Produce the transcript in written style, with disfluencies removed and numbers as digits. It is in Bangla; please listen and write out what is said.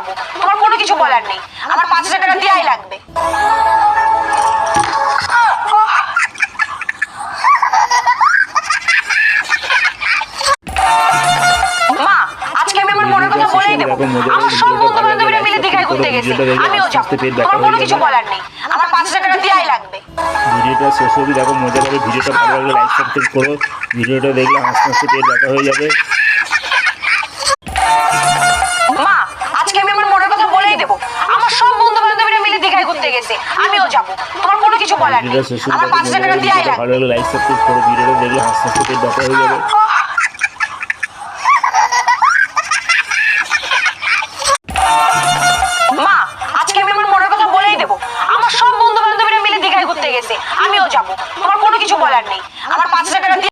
যাবো, তোমার কোনো কিছু বলার নেই, আমার 5,000 টাকা দেওয়াই লাগবে। মা, আজকে আমি আমার মনের কথা বলেই দেবো, আমার সব বন্ধু বান্ধবীরা মিলে দীঘায় ঘুরতে গেছে, আমিও যাবো, তোমার কোনো কিছু বলার নেই, আমার 5,000 টাকা দেওয়াই লাগবে। ভিডিওটা শেষ অবধি দেখো, মজা পাবে। ভিডিওটা ভালো লাগলে লাইক সাবস্ক্রাইব করো। ভিডিওটা দেখলে হাসতে হাসতে পেট ব্যথা হয়ে যাবে। মা, আজকে আমি আমার মনের কথা বলেই দেবো, আমার সব বন্ধু বান্ধবীরা মিলে দীঘায় ঘুরতে গেছে, আমিও যাবো, তোমার কোনো কিছু বলার নেই, ভিডিওটা শেষ অবধি আমার দেখো, 5,000 টাকা দেওয়াই লাগবে। ভালো লাগলে লাইক সাবস্ক্রাইব করো। ভিডিওটা দেখলে হাসতে হাসতে পেট ব্যথা হয়ে যাবে।